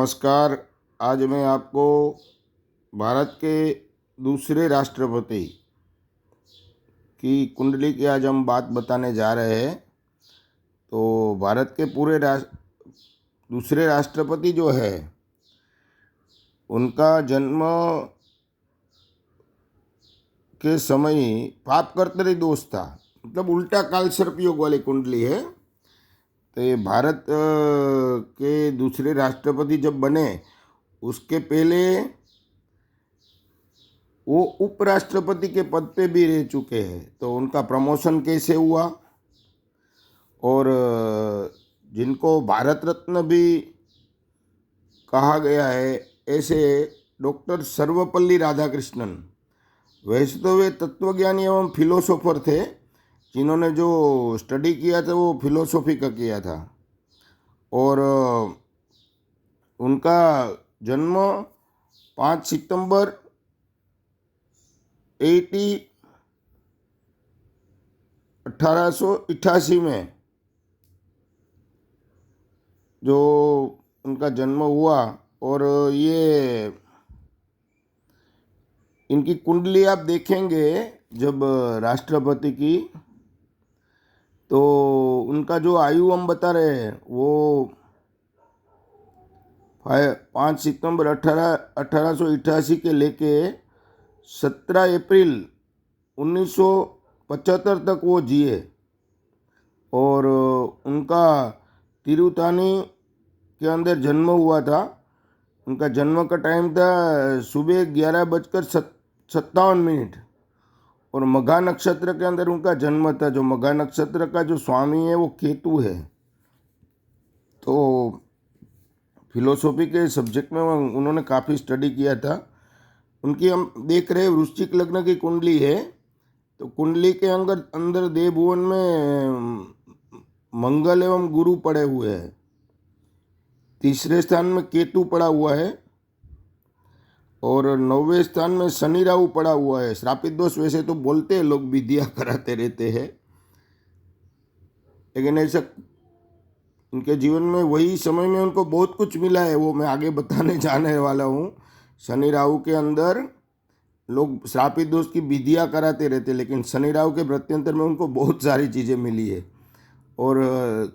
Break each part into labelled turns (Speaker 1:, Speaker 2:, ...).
Speaker 1: नमस्कार। आज मैं आपको भारत के दूसरे राष्ट्रपति की कुंडली की आज हम बात बताने जा रहे हैं। तो भारत के दूसरे राष्ट्रपति जो है उनका जन्म के समय पाप कर्तरी दोष था, मतलब उल्टा काल सर्प योग वाली कुंडली है। तो ये भारत के दूसरे राष्ट्रपति जब बने उसके पहले वो उपराष्ट्रपति के पद पे भी रह चुके हैं। तो उनका प्रमोशन कैसे हुआ और जिनको भारत रत्न भी कहा गया है, ऐसे डॉक्टर सर्वपल्ली राधाकृष्णन, वैसे तो वे तत्वज्ञानी एवं फिलोसोफर थे जिन्होंने जो स्टडी किया था वो फिलोसॉफी का किया था। और उनका जन्म 5 सितंबर 1888 में जो उनका जन्म हुआ। और ये इनकी कुंडली आप देखेंगे जब राष्ट्रपति की, तो उनका जो आयु हम बता रहे हैं वो 5 सितंबर 1888 के लेके 17 अप्रैल 1975 तक वो जिए। और उनका तिरुतानी के अंदर जन्म हुआ था। उनका जन्म का टाइम था सुबह 11:57 और मघा नक्षत्र के अंदर उनका जन्म था। जो मघा नक्षत्र का जो स्वामी है वो केतु है। तो फिलोसॉफी के सब्जेक्ट में उन्होंने काफ़ी स्टडी किया था। उनकी हम देख रहे हैं वृश्चिक लग्न की कुंडली है। तो कुंडली के अंदर देवभुवन में मंगल एवं गुरु पड़े हुए हैं। तीसरे स्थान में केतु पड़ा हुआ है और 9वें स्थान में शनि राहु पड़ा हुआ है। श्रापित दोष वैसे तो बोलते हैं लोग, विद्या कराते रहते हैं, लेकिन ऐसा उनके जीवन में वही समय में उनको बहुत कुछ मिला है, वो मैं आगे बताने जाने वाला हूँ। शनि राहु के अंदर लोग श्रापित दोष की विधियाँ कराते रहते, लेकिन शनि राहु के प्रत्यंतर में उनको बहुत सारी चीज़ें मिली है। और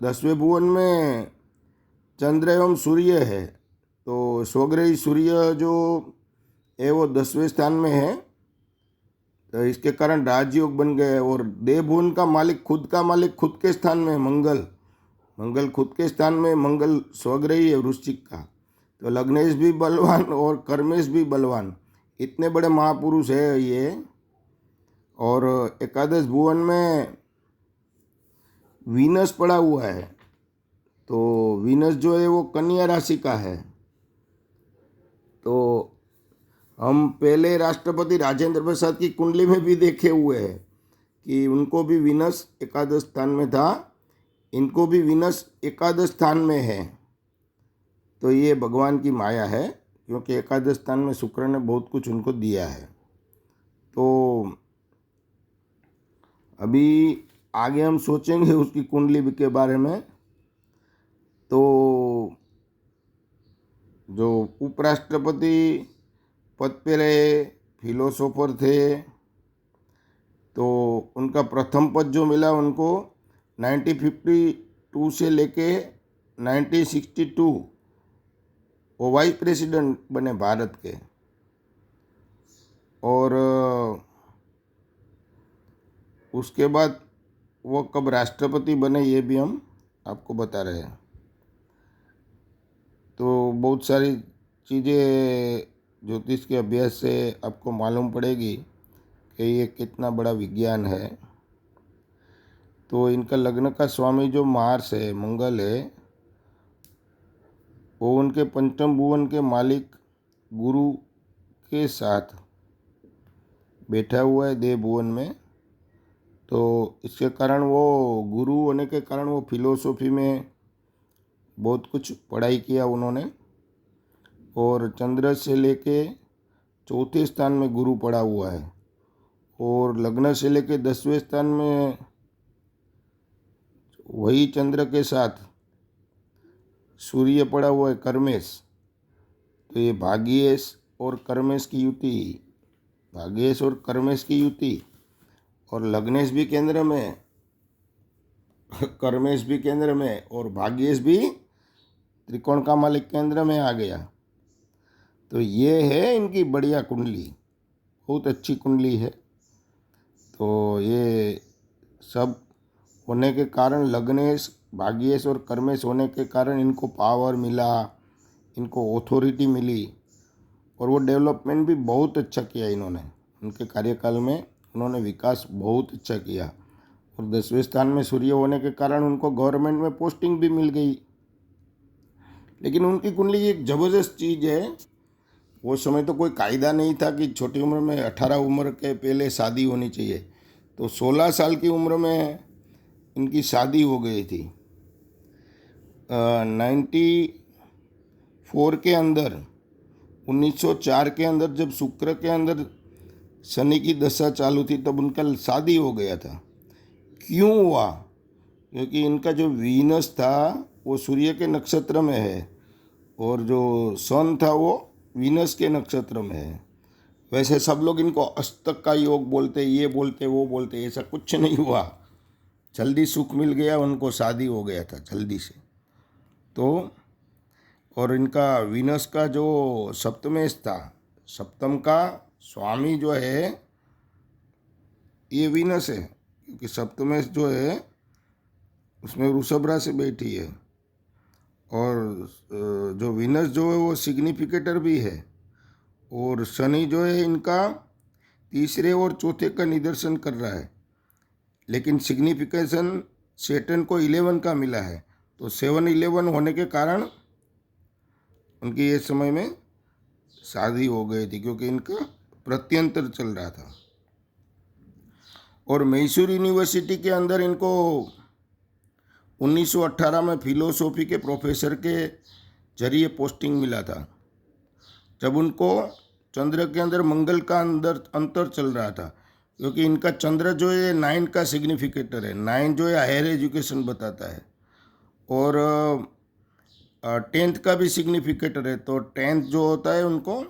Speaker 1: 10वें भुवन में चंद्र एवं सूर्य है। तो स्वग्रही सूर्य जो है वो 10वें स्थान में है। तो इसके कारण राजयोग बन गए। और देवभुवन का मालिक खुद के स्थान में मंगल खुद के स्थान में, मंगल स्वग्रही है वृश्चिक का। तो लग्नेश भी बलवान और कर्मेश भी बलवान, इतने बड़े महापुरुष है ये। और एकादश भुवन में वीनस पड़ा हुआ है। तो वीनस जो है वो कन्या राशि का है। तो हम पहले राष्ट्रपति राजेंद्र प्रसाद की कुंडली में भी देखे हुए हैं कि उनको भी वीनस एकादश स्थान में था, इनको भी वीनस एकादश स्थान में है। तो ये भगवान की माया है, क्योंकि एकादश स्थान में शुक्र ने बहुत कुछ उनको दिया है। तो अभी आगे हम सोचेंगे उसकी कुंडली के बारे में। तो जो उपराष्ट्रपति पद पे रहे, फिलोसोफर थे, तो उनका प्रथम पद जो मिला उनको 1952 से लेके 1962 वो वाइस प्रेसिडेंट बने भारत के। और उसके बाद वो कब राष्ट्रपति बने ये भी हम आपको बता रहे हैं। तो बहुत सारी चीज़ें ज्योतिष के अभ्यास से आपको मालूम पड़ेगी कि ये कितना बड़ा विज्ञान है। तो इनका लग्न का स्वामी जो मार्स है, मंगल है, वो उनके पंचम भुवन के मालिक गुरु के साथ बैठा हुआ है देव भुवन में। तो इसके कारण वो गुरु होने के कारण वो फिलोसॉफी में बहुत कुछ पढ़ाई किया उन्होंने। और चंद्र से लेके 4थे स्थान में गुरु पड़ा हुआ है। और लग्न से लेके 10वें स्थान में वही चंद्र के साथ सूर्य पड़ा हुआ है, कर्मेश। तो ये भाग्येश और कर्मेश की युति, भाग्येश और कर्मेश की युति, और लग्नेश भी केंद्र में, कर्मेश भी केंद्र में, और भाग्येश भी त्रिकोण का मालिक केंद्र में आ गया। तो ये है इनकी बढ़िया कुंडली, बहुत अच्छी कुंडली है। तो ये सब होने के कारण, लग्नेश, भाग्येश और कर्मेश होने के कारण इनको पावर मिला, इनको ऑथोरिटी मिली, और वो डेवलपमेंट भी बहुत अच्छा किया इन्होंने। उनके कार्यकाल में उन्होंने विकास बहुत अच्छा किया। और 10वें स्थान में सूर्य होने के कारण उनको गवर्नमेंट में पोस्टिंग भी मिल गई। लेकिन उनकी कुंडली एक ज़बरदस्त चीज़ है, वो समय तो कोई कायदा नहीं था कि छोटी उम्र में 18 उम्र के पहले शादी होनी चाहिए। तो 16 साल की उम्र में इनकी शादी हो गई थी। 94 के अंदर, 1904 के अंदर जब शुक्र के अंदर शनि की दशा चालू थी तब उनका शादी हो गया था। क्यों हुआ? क्योंकि इनका जो वीनस था वो सूर्य के नक्षत्र में है, और जो सन था वो वीनस के नक्षत्र में है। वैसे सब लोग इनको अष्टक का योग बोलते, ये बोलते, वो बोलते, ऐसा कुछ नहीं हुआ। जल्दी सुख मिल गया, उनको शादी हो गया था जल्दी से। तो और इनका वीनस का जो सप्तमेश था, सप्तम का स्वामी जो है ये वीनस है, क्योंकि सप्तमेश जो है उसमें वृषभ राशि बैठी है, और जो वीनस जो है वो सिग्निफिकेटर भी है, और शनि जो है इनका तीसरे और चौथे का निदर्शन कर रहा है। लेकिन सिग्निफिकेशन सैटर्न को 11 का मिला है, तो 7-11 होने के कारण उनकी ये समय में शादी हो गई थी, क्योंकि इनका प्रत्यंतर चल रहा था। और मैसूर यूनिवर्सिटी के अंदर इनको 1918 में फिलोसॉफी के प्रोफेसर के जरिए पोस्टिंग मिला था, जब उनको चंद्र के अंदर मंगल का अंतर चल रहा था। क्योंकि इनका चंद्र जो है 9 का सिग्निफिकेटर है, 9 जो है हायर एजुकेशन बताता है, और 10th का भी सिग्निफिकेटर है। तो 10th जो होता है उनको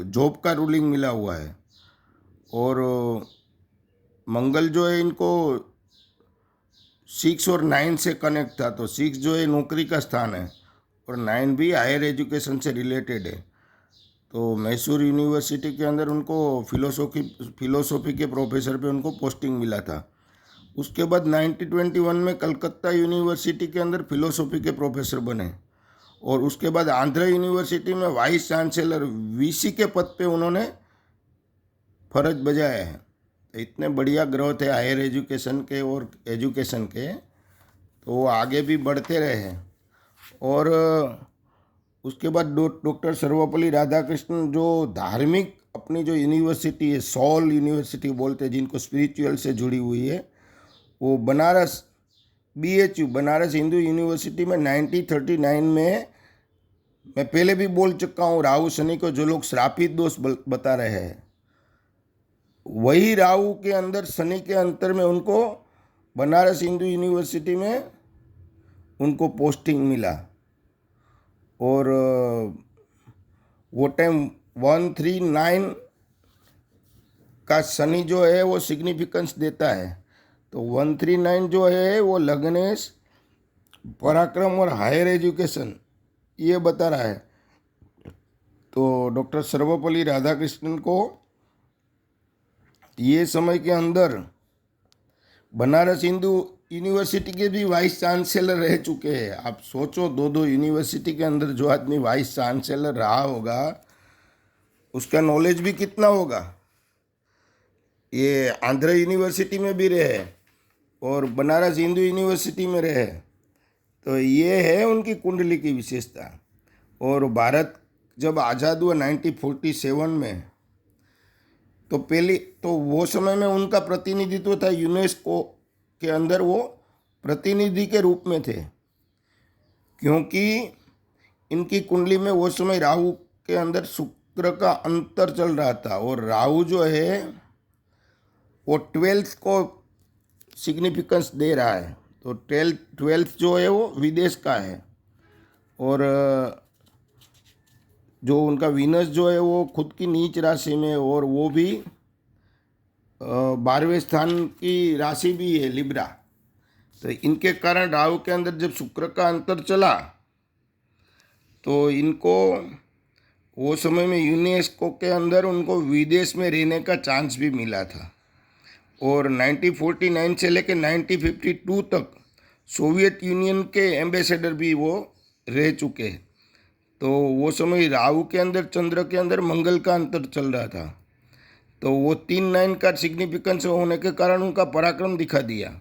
Speaker 1: जॉब का रूलिंग मिला हुआ है, और मंगल जो है इनको 6 और 9 से कनेक्ट था। तो 6 जो है नौकरी का स्थान है, और 9 भी हायर एजुकेशन से रिलेटेड है। तो मैसूर यूनिवर्सिटी के अंदर उनको फिलोसॉफी के प्रोफेसर पे उनको पोस्टिंग मिला था। उसके बाद 1921 में कलकत्ता यूनिवर्सिटी के अंदर फिलोसॉफी के प्रोफेसर बने, और उसके बाद आंध्र यूनिवर्सिटी में वाइस चांसलर वीसी के पद पे उन्होंने फर्ज बजाया है। तो इतने बढ़िया ग्रोथ है हायर एजुकेशन के और एजुकेशन के, तो वो आगे भी बढ़ते रहे। और उसके बाद डॉक्टर सर्वपल्ली राधाकृष्णन जो धार्मिक अपनी जो यूनिवर्सिटी है, सॉल यूनिवर्सिटी बोलते हैं जिनको, स्पिरिचुअल से जुड़ी हुई है, वो बनारस BHU बनारस हिंदू यूनिवर्सिटी में 1939 में, मैं पहले भी बोल चुका हूँ, राहु शनि को जो लोग श्रापित दोष बता रहे हैं, वही राहु के अंदर शनि के अंतर में उनको बनारस हिंदू यूनिवर्सिटी में उनको पोस्टिंग मिला। और वो टाइम 139 का शनि जो है वो सिग्निफिकेंस देता है। तो 139 जो है वो लग्नेश, पराक्रम और हायर एजुकेशन ये बता रहा है। तो डॉक्टर सर्वपल्ली राधाकृष्णन को ये समय के अंदर बनारस हिंदू यूनिवर्सिटी के भी वाइस चांसलर रह चुके हैं। आप सोचो, 2 यूनिवर्सिटी के अंदर जो आदमी वाइस चांसलर रहा होगा उसका नॉलेज भी कितना होगा। ये आंध्र यूनिवर्सिटी में भी रहे और बनारस हिंदू यूनिवर्सिटी में रहे। तो ये है उनकी कुंडली की विशेषता। और भारत जब आज़ाद हुआ 1947 में, तो पहले तो वो समय में उनका प्रतिनिधित्व था यूनेस्को के अंदर, वो प्रतिनिधि के रूप में थे, क्योंकि इनकी कुंडली में वो समय राहु के अंदर शुक्र का अंतर चल रहा था, और राहु जो है वो 12th को सिग्निफिकेंस दे रहा है। तो 12th जो है वो विदेश का है, और जो उनका वीनस जो है वो खुद की नीच राशि में, और वो भी 12वें स्थान की राशि भी है लिब्रा। तो इनके कारण राहु के अंदर जब शुक्र का अंतर चला तो इनको वो समय में यूनेस्को के अंदर उनको विदेश में रहने का चांस भी मिला था। और 1949 से लेकर 1952 तक सोवियत यूनियन के एम्बेसडर भी वो रह चुके। तो वो समय राहु के अंदर चंद्र के अंदर मंगल का अंतर चल रहा था। तो वो 3-9 का सिग्निफिकेंस होने के कारण उनका पराक्रम दिखा दिया।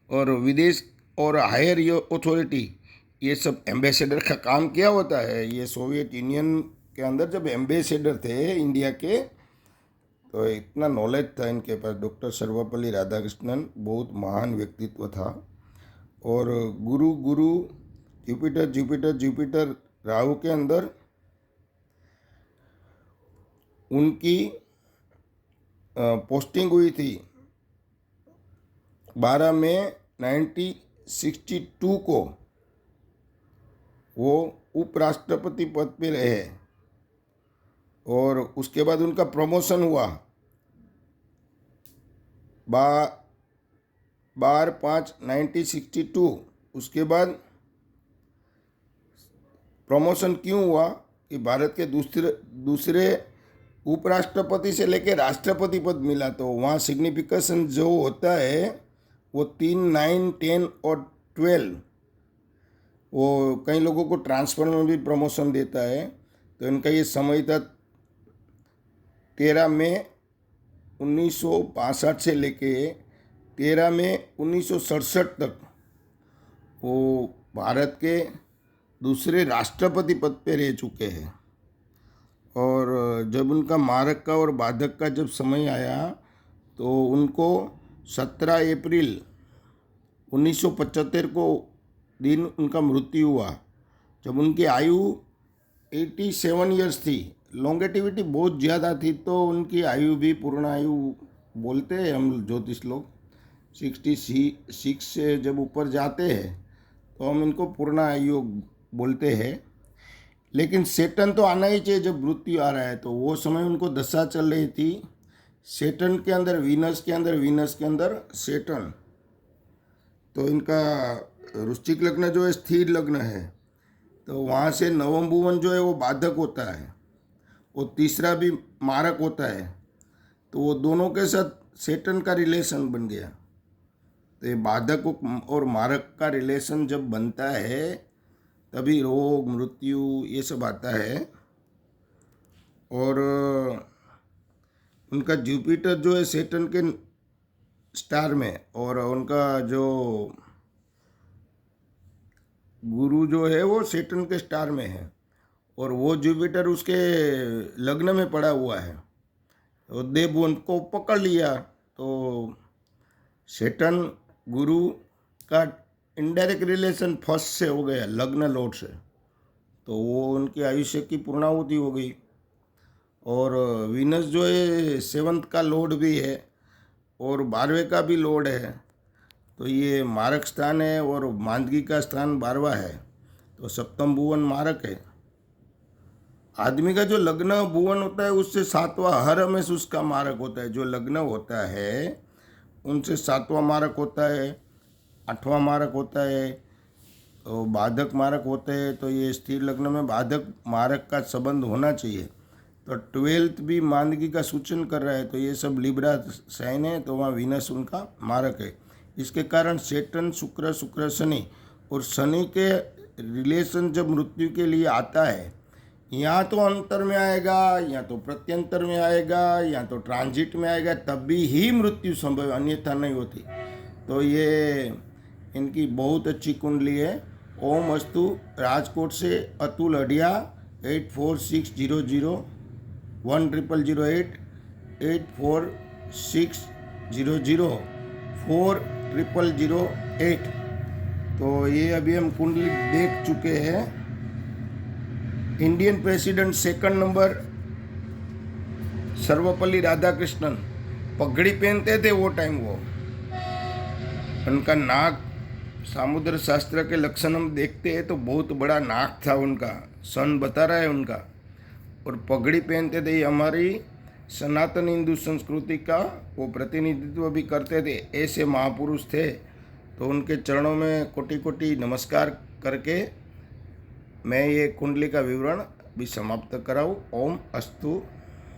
Speaker 1: और विदेश और हायर अथॉरिटी ये सब एम्बेसडर का काम किया होता है। ये सोवियत यूनियन के अंदर जब एम्बेसडर थे इंडिया के, तो इतना नॉलेज था इनके पास। डॉक्टर सर्वपल्ली राधाकृष्णन बहुत महान व्यक्तित्व था। और गुरु गुरु जुपिटर जुपिटर जुपिटर राहु के अंदर उनकी पोस्टिंग हुई थी 12 मई 1962 को। वो उपराष्ट्रपति पद पे रहे और उसके बाद उनका प्रमोशन हुआ 12/5/1962। उसके बाद प्रमोशन क्यों हुआ कि भारत के दूसरे उपराष्ट्रपति से लेकर राष्ट्रपति पद मिला। तो वहाँ सिग्निफिकेशन जो होता है वो 3, 9, 10 और 12, वो कई लोगों को ट्रांसफर में भी प्रमोशन देता है। तो इनका ये समय था 13 मई 1962 से लेके 13 मई 1967 तक वो भारत के दूसरे राष्ट्रपति पद पे रह चुके हैं। और जब उनका मारक का और बाधक का जब समय आया तो उनको 17 अप्रैल 1975 को दिन उनका मृत्यु हुआ, जब उनकी आयु 87 ईयर्स थी। लॉन्गेटिविटी बहुत ज़्यादा थी, तो उनकी आयु भी पूर्ण आयु बोलते हैं हम ज्योतिष लोग। 66 से जब ऊपर जाते हैं तो हम इनको पूर्ण आयु बोलते हैं। लेकिन सेटन तो आना ही चाहिए जब मृत्यु आ रहा है। तो वो समय उनको दशा चल रही थी सेटन के अंदर, वीनस के अंदर सेटन। तो इनका वृश्चिक लग्न जो है स्थिर लग्न है, तो वहाँ से नवम भुवन जो है वो बाधक होता है, वो तीसरा भी मारक होता है। तो वो दोनों के साथ सेटन का रिलेशन बन गया। तो ये बाधक और मारक का रिलेशन जब बनता है तभी रोग मृत्यु ये सब आता है। और उनका जुपिटर जो है सेटन के स्टार में, और उनका जो गुरु जो है वो सेटन के स्टार में है, और वो जुपिटर उसके लग्न में पड़ा हुआ है। तो देव उनको पकड़ लिया। तो सेटन गुरु का इनडायरेक्ट रिलेशन फर्स्ट से हो गया, लग्न लॉर्ड से। तो वो उनकी आयुष्य की पूर्णाहुति हो गई। और वीनस जो है 7th का लॉर्ड भी है और 12वें का भी लॉर्ड है। तो ये मारक स्थान है और मांदगी का स्थान 12वां है। तो सप्तम भुवन मारक है। आदमी का जो लग्न भुवन होता है उससे 7वां हर हमेशा उसका मारक होता है। जो लग्न होता है उनसे 7वां मारक होता है, 8वां मारक होता है, तो बाधक मारक होते हैं। तो ये स्थिर लग्न में बाधक मारक का संबंध होना चाहिए। तो 12th भी मांदगी का सूचन कर रहा है। तो ये सब लिब्रा साइन है, तो वहाँ वीनस उनका मारक है। इसके कारण सेटन शुक्र शनि, और शनि के रिलेशन जब मृत्यु के लिए आता है, या तो अंतर में आएगा, या तो प्रत्यंतर में आएगा, या तो ट्रांजिट में आएगा, तभी ही मृत्यु संभव, अन्यथा नहीं होती। तो ये इनकी बहुत अच्छी कुंडली है। ओम अस्तु राजकोट से अतुल अढ़िया 8460010008 8460040008। तो ये अभी हम कुंडली देख चुके हैं। Indian president 2nd number Sarvepalli Radhakrishnan पगड़ी पहनते थे वो टाइम। वो उनका नाक सामुद्र शास्त्र के लक्षण हम देखते हैं तो बहुत बड़ा नाक था उनका, सन बता रहा है उनका। और पगड़ी पहनते थे, ये हमारी सनातन हिंदू संस्कृति का वो प्रतिनिधित्व भी करते थे। ऐसे महापुरुष थे, तो उनके चरणों में कोटि कोटि नमस्कार करके मैं ये कुंडली का विवरण भी समाप्त कराऊँ। ओम अस्तु।